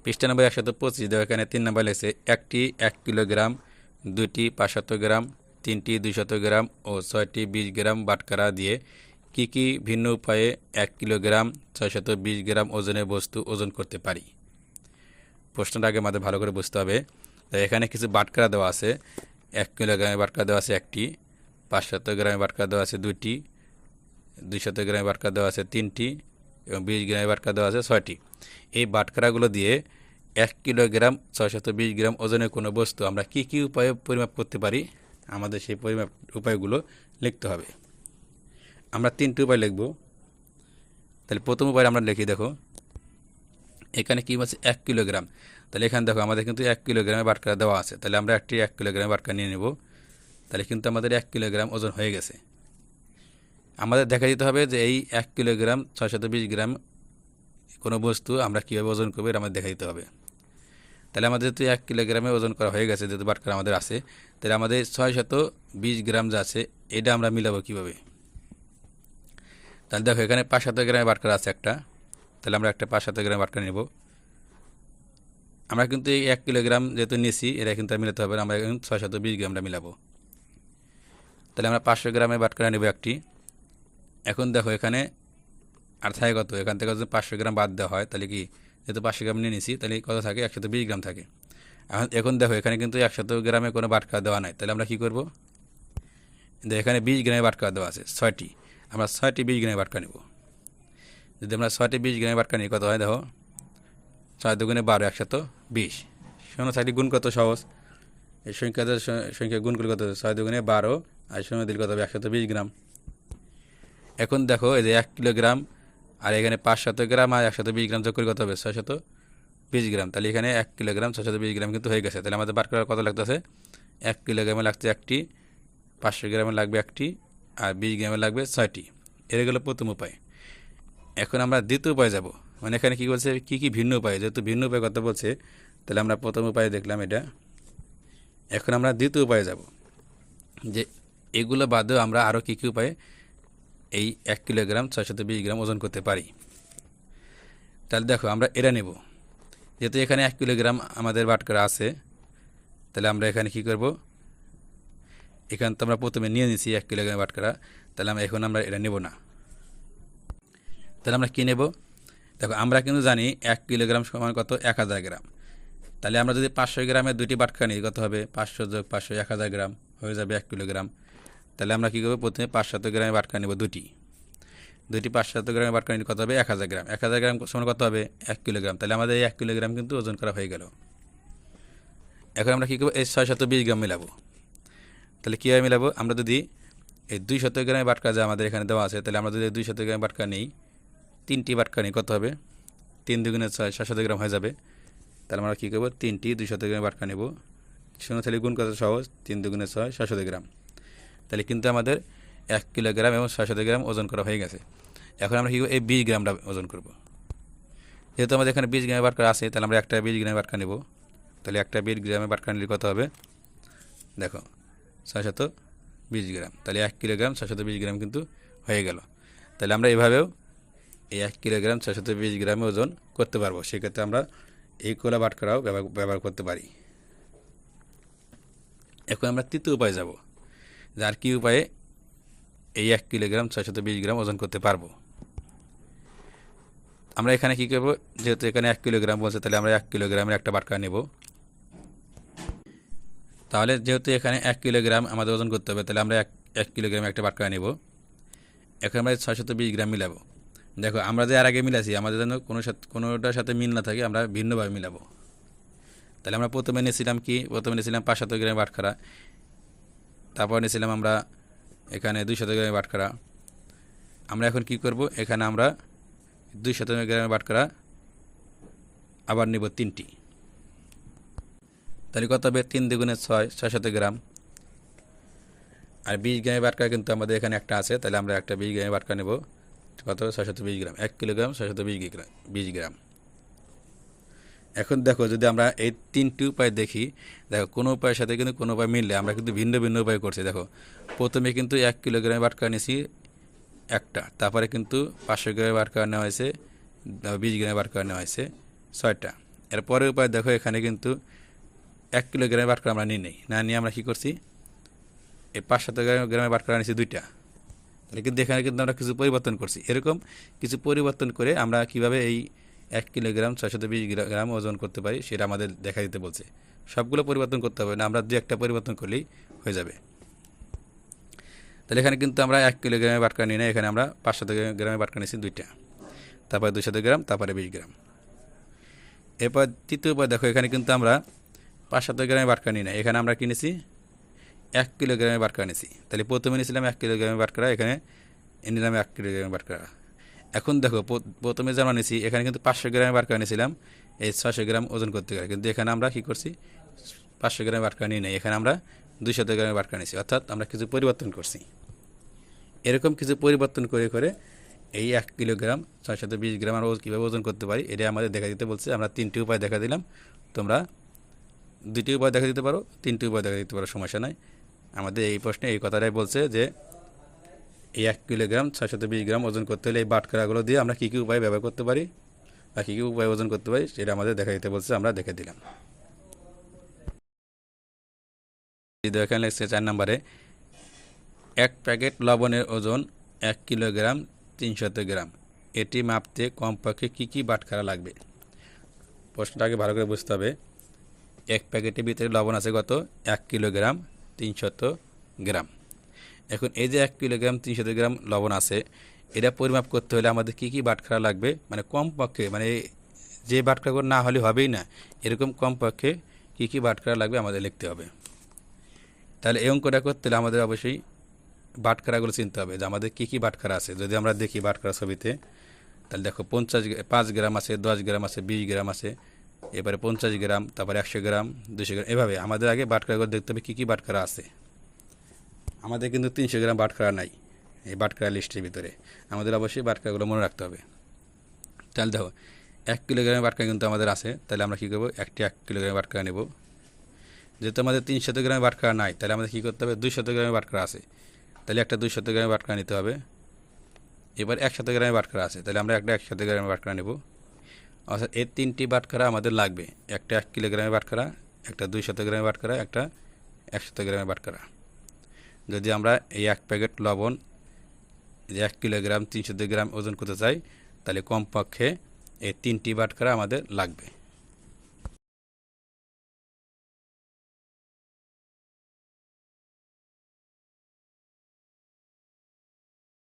পৃষ্ঠা নম্বর 125 দেখো এখানে 3 নম্বর লেগেছে একটি 1 কিলোগ্রাম, দুটি 500 গ্রাম, তিনটি 200 গ্রাম ও 6টি 20 গ্রাম বাটখারা দিয়ে কি ভিন্ন উপায়ে 1 কিলোগ্রাম 620 গ্রাম ওজনের বস্তু ওজন করতে পারি। প্রশ্নটা আগে আমাদের ভালো করে বুঝতে হবে। তো এখানে কিছু বাটখারা দেওয়া আছে, 1 কিলোগ্রামের বাটখারা দেওয়া আছে একটি, 500 গ্রামের বাটখারা দেওয়া আছে দুইটি, 200 গ্রামের বাটখারা দেওয়া আছে তিনটি এবং 20 গ্রামের বাটখারা দেওয়া আছে 6টি। এই বাটখারাগুলো দিয়ে 1 কিলোগ্রাম 620 গ্রাম ওজনের কোনো বস্তু আমরা কি উপায়ে পরিমাপ করতে পারি, আমাদের সেই পরিমাপ উপায়গুলো লিখতে হবে। আমরা 3টি উপায় লিখব। তাহলে প্রথম উপায় আমরা লিখি, দেখো এখানে কি আছে 1 কিলোগ্রাম। তাহলে এখানে দেখো আমাদের কিন্তু 1 কিলোগ্রামের বাটখারা দেওয়া আছে, তাহলে আমরা একটি 1 কিলোগ্রামের বাটখারা নিয়ে নেব। তাহলে কিন্তু আমাদের 1 কিলোগ্রাম ওজন হয়ে গেছে। আমাদের দেখা দিতে হবে যে এই 1 কিলোগ্রাম 620 গ্রাম কোনো বস্তু আমরা কীভাবে ওজন করবো এটা আমাদের দেখা দিতে হবে। তাহলে আমাদের যেহেতু 1 কিলোগ্রামে ওজন করা হয়ে গেছে, যেহেতু বাটখারা আমাদের আছে, তাহলে আমাদের 620 গ্রাম যা আছে এটা আমরা মিলাবো কীভাবে। তাহলে দেখো এখানে 500 গ্রামের বাটখারা আছে একটা, তাহলে আমরা একটা 500 গ্রামের বাটখারা নেব। আমরা কিন্তু এই 1 কিলোগ্রাম যেহেতু নিয়েছি এটা কিন্তু মিলাতে হবে, আমরা এখন 620 গ্রামটা মিলাবো। তাহলে আমরা 500 গ্রামের বাটখারা নেব একটি। এখন দেখো এখানে আর থাকে কত, এখান থেকে যদি 500 গ্রাম বাদ দেওয়া হয় তাহলে কি, যেহেতু 500 গ্রাম নিয়ে নিছি তাহলে কত থাকে, 120 গ্রাম থাকে। এখন দেখো এখানে কিন্তু 100 গ্রামে কোনো বাটখারা দেওয়া নাই, তাহলে আমরা কী করব, এখানে 20 গ্রামের বাটখারা দেওয়া আছে 6টি, আমরা 6টি 20 গ্রামের বাটখারা নেব। যদি আমরা 6টি 20 গ্রামের বাটখারা নিই কত হয়, দেখো 6 দুগুণে 12 120। শূন্য থাকলে গুণ কত সহজ, এই সংখ্যা গুণ করলে কত, 6 দুগুণে 12 আর শূন্য দিলে কত হবে 120 গ্রাম। এখন দেখো এই যে 1 কিলোগ্রাম আর এখানে 500 গ্রাম আর 120 গ্রাম যোগ করে কত হবে 620 গ্রাম। তাহলে এখানে 1 কিলোগ্রাম 620 গ্রাম কিন্তু হয়ে গেছে। তাহলে আমাদের বাটখারা কত লাগতেছে, 1 কিলোগ্রামে লাগছে একটি, 500 গ্রামে লাগবে একটি আর 20 গ্রামে লাগবে 6টি। এর গেল প্রথম উপায়। এখন আমরা দ্বিতীয় উপায় যাব, মানে এখানে কী বলছে কি ভিন্ন উপায়, যেহেতু ভিন্ন উপায় কথা বলছে তাহলে আমরা প্রথম উপায় দেখলাম এটা। এখন আমরা দ্বিতীয় উপায়ে যাব, যে এগুলো বাদেও আমরা আরও কী উপায়ে এই 1 কিলোগ্রাম 620 গ্রাম ওজন করতে পারি। তাহলে দেখো আমরা এটা নেব, যেহেতু এখানে 1 কিলোগ্রাম আমাদের বাটখারা আছে, তাহলে আমরা এখানে কি করব, এখানে তো আমরা প্রথমে নিয়ে নিয়েছি 1 কিলোগ্রাম বাটখারা, তাহলে এখন আমরা এটা নেব না। তাহলে আমরা কী নেব, দেখো আমরা কিন্তু জানি 1 কিলোগ্রাম সমান কত, 1000 গ্রাম। তাহলে আমরা যদি 500 গ্রামের দুটি বাটখারা নিই কত হবে, 500 যোগ 500 1000 গ্রাম হয়ে যাবে 1 কিলোগ্রাম। তাহলে আমরা কী করবো, প্রথমে 500 গ্রামের বাটখারা নেব দুটি 500 গ্রামের বাটখারা নিলে কত হবে 1000 গ্রাম। 1000 গ্রাম সমান কত হবে 1 কিলোগ্রাম। তাহলে আমাদের এই 1 কিলোগ্রাম কিন্তু ওজন করা হয়ে গেল। এখন আমরা কী করবো, এই 620 গ্রাম মেলাবো। তাহলে কীভাবে মেলাবো, আমরা যদি এই 200 গ্রামের বাটখারা যা আমাদের এখানে দেওয়া আছে, তাহলে আমরা যদি 200 গ্রামের বাটখারা নিই, 3টি বাটখারা নিই কত হবে, 3 দুগুণে 6 700 গ্রাম হয়ে যাবে। তাহলে আমরা কী করবো, 3টি 200 গ্রামের বাটখারা নেব। শূন্য থাকলে গুণ কত সহজ, 3 দুগুণে 6 700 গ্রাম। তাহলে কিন্তু আমাদের 1 কিলোগ্রাম এবং 600 গ্রাম ওজন করা হয়ে গেছে। এখন আমরা কী করবো, এই 20 গ্রামটা ওজন করব। যেহেতু আমাদের এখানে 20 গ্রামের বাটখারা আছে, তাহলে আমরা একটা 20 গ্রামের বাটখারা নেব। তাহলে একটা 20 গ্রামের বাটখারা নিলে কত হবে, দেখো 620 গ্রাম। তাহলে 1 কিলোগ্রাম 620 গ্রাম কিন্তু হয়ে গেল। তাহলে আমরা এভাবেও এই 1 কিলোগ্রাম 620 গ্রামে ওজন করতে পারবো। সেক্ষেত্রে আমরা এই কোলা বাটখারাও ব্যবহার করতে পারি। এখন আমরা তৃতীয় উপায়ে যাব, যার কি উপায়ে এই 1 কিলোগ্রাম 620 গ্রাম ওজন করতে পারবো। আমরা এখানে কী করবো, যেহেতু এখানে 1 কিলোগ্রাম বলছে, তাহলে আমরা 1 কিলোগ্রামের একটা বাটখারা নেব। তাহলে যেহেতু এখানে 1 কিলোগ্রাম আমাদের ওজন করতে হবে, তাহলে আমরা 1 কিলোগ্রামের একটা বাটখারা নেব। এখন আমরা 620 গ্রাম মিলাবো। দেখো আমরা যে আর আগে মিলাছি, আমাদের জন্য কোনোটার সাথে মিল না থাকে, আমরা ভিন্নভাবে মিলাবো। তাহলে আমরা প্রথমে নিয়েছিলাম 500 গ্রামের বাটখারা, তারপর নিয়েছিলাম আমরা এখানে 200 গ্রামের বাটখারা। আমরা এখন কি করব, এখানে আমরা 200 গ্রামের বাটখারা আবার নেব 3টি। তাহলে কত হবে, 3 দুগুণে 6 600 গ্রাম। আর 20 গ্রামের বাটখারা কিন্তু আমাদের এখানে একটা আছে, তাহলে আমরা একটা 20 গ্রামের বাটখারা নেব। কত, 620 গ্রাম। 1 কিলোগ্রাম 620 গ্রাম। এখন দেখো যদি আমরা এই 3টি উপায় দেখি, দেখো কোনো উপায়ের সাথে কিন্তু কোনো উপায় মিললে আমরা কিন্তু ভিন্ন ভিন্ন উপায় করছি। দেখো প্রথমে কিন্তু 1 কিলোগ্রামের বাটখারা নিয়েছি একটা, তারপরে কিন্তু 500 গ্রামের বাটখারা নেওয়া হয়েছে, 20 গ্রামের বাটখারা নেওয়া হয়েছে 6টা। এরপরের উপায় দেখো, এখানে কিন্তু 1 কিলোগ্রামের বাটখারা আমরা নিই নাই, না নিয়ে আমরা কী করছি, এই 500 গ্রামের বাটখারা নিয়েছি 2টা। তাহলে কিন্তু এখানে কিন্তু আমরা কিছু পরিবর্তন করছি। এরকম কিছু পরিবর্তন করে আমরা কিভাবে এই 1 কিলোগ্রাম 620 গ্রাম ওজন করতে পারি সেটা আমাদের দেখা দিতে বলছে। সবগুলো পরিবর্তন করতে হবে না, আমরা 2-1টা পরিবর্তন করলেই হয়ে যাবে। তাহলে এখানে কিন্তু আমরা 1 কিলোগ্রামের বাটখারা নিই না, এখানে আমরা 500 গ্রামের বাটখারা নিয়েছি 2টা, তারপরে 200 গ্রাম, তারপরে 20 গ্রাম। এরপর তৃতীয় উপায় দেখো, এখানে কিন্তু আমরা 500 গ্রামের বাটখারা নিই না, এখানে আমরা কিনেছি 1 কিলোগ্রামের বাটখারা নিয়েছি। তাহলে প্রথমে নিয়েছিলাম 1 কিলোগ্রামের বাটখারা, এখানে নিলাম 1 কিলোগ্রামের বাটখারা। এখন দেখো, প্রথমে যে আমরা নিয়েছি এখানে কিন্তু 500 গ্রামের বাটখারা নিয়েছিলাম এই 600 গ্রাম ওজন করতে গেলে, কিন্তু এখানে আমরা কী করছি, 500 গ্রামের বাটখারা নিয়ে নেই, এখানে আমরা 200 গ্রামের বাটখারা নিয়েছি, অর্থাৎ আমরা কিছু পরিবর্তন করছি। এরকম কিছু পরিবর্তন করে করে এই 1 কিলোগ্রাম 620 গ্রাম আমরা কীভাবে ওজন করতে পারি এটা আমাদের দেখা দিতে বলছে। আমরা 3টি উপায় দেখা দিলাম, তোমরা 2টি উপায় দেখা দিতে পারো, 3টি উপায় দেখা দিতে পারো, সমস্যা নাই। আমাদের এই প্রশ্নে এই কথাটাই বলছে যে এই 1 কিলোগ্রাম 620 গ্রাম ওজন করতে হলে এই বাটখারাগুলো দিয়ে আমরা কী কী উপায় ব্যবহার করতে পারি বা কী কী উপায় ওজন করতে পারি সেটা আমাদের দেখা দিতে বলছে, আমরা দেখে দিলাম। এখানে লিখছে 4 নম্বরে, 1 প্যাকেট লবণের ওজন 1 কিলোগ্রাম 300 গ্রাম, এটি মাপতে কমপক্ষে কী কী বাটখারা লাগবে। প্রশ্নটাকে ভালো করে বুঝতে হবে। 1 প্যাকেটের ভিতরে লবণ আছে কত, 1 কিলোগ্রাম 300 গ্রাম। এখন এই যে 1 কিলোগ্রাম 300 গ্রাম লবণ আছে, এটা পরিমাপ করতে হলে আমাদের কী কী বাটখারা লাগবে, মানে কমপক্ষে, মানে যে বাটখারাগুলো না হলে হবেই না, এরকম কমপক্ষে কী কী বাটখারা লাগবে আমাদের লিখতে হবে। তাহলে এই অঙ্কটা করতে হলে আমাদের অবশ্যই বাটখারাগুলো চিনতে হবে যে আমাদের কী কী বাটখারা আছে। যদি আমরা দেখি বাটখারা ছবিতে, তাহলে দেখো 5 গ্রাম আছে, 10 গ্রাম আছে, 20 গ্রাম আছে, এবারে 50 গ্রাম, তারপরে 100 গ্রাম, 200 গ্রাম, এভাবে আমাদের আগে বাটখারাগুলো দেখতে হবে কী কী বাটখারা আছে। আমাদের কিন্তু 300 গ্রাম বাটখারা নাই এই বাটখারা লিস্টের ভিতরে, আমাদের অবশ্যই বাটখারাগুলো মনে রাখতে হবে। তাহলে দেখো 1 কিলোগ্রামের বাটখারা কিন্তু আমাদের আছে, তাহলে আমরা কী করবো, 1 কিলোগ্রামের বাটখারা নেব। যেহেতু আমাদের 300 গ্রামের বাটখারা নাই, তাহলে আমাদের কী করতে হবে, 200 গ্রামের বাটখারা আছে, তাহলে একটা 200 গ্রামের বাটখারা নিতে হবে। এবার 100 গ্রামের বাটখারা আছে, তাহলে আমরা একটা 100 গ্রামের বাটখারা নেব। অর্থাৎ এই 3টি বাটখারা আমাদের লাগবে, একটা 1 কিলোগ্রামের বাটখারা, একটা 200 গ্রামের বাটখারা, একটা 100 গ্রামের বাটখারা। যদি আমরা এই 1 প্যাকেট লবণ 1 কিলোগ্রাম 300 গ্রাম ওজন করতে চাই, তাহলে কমপক্ষে এই 3টি বাটখারা আমাদের লাগবে।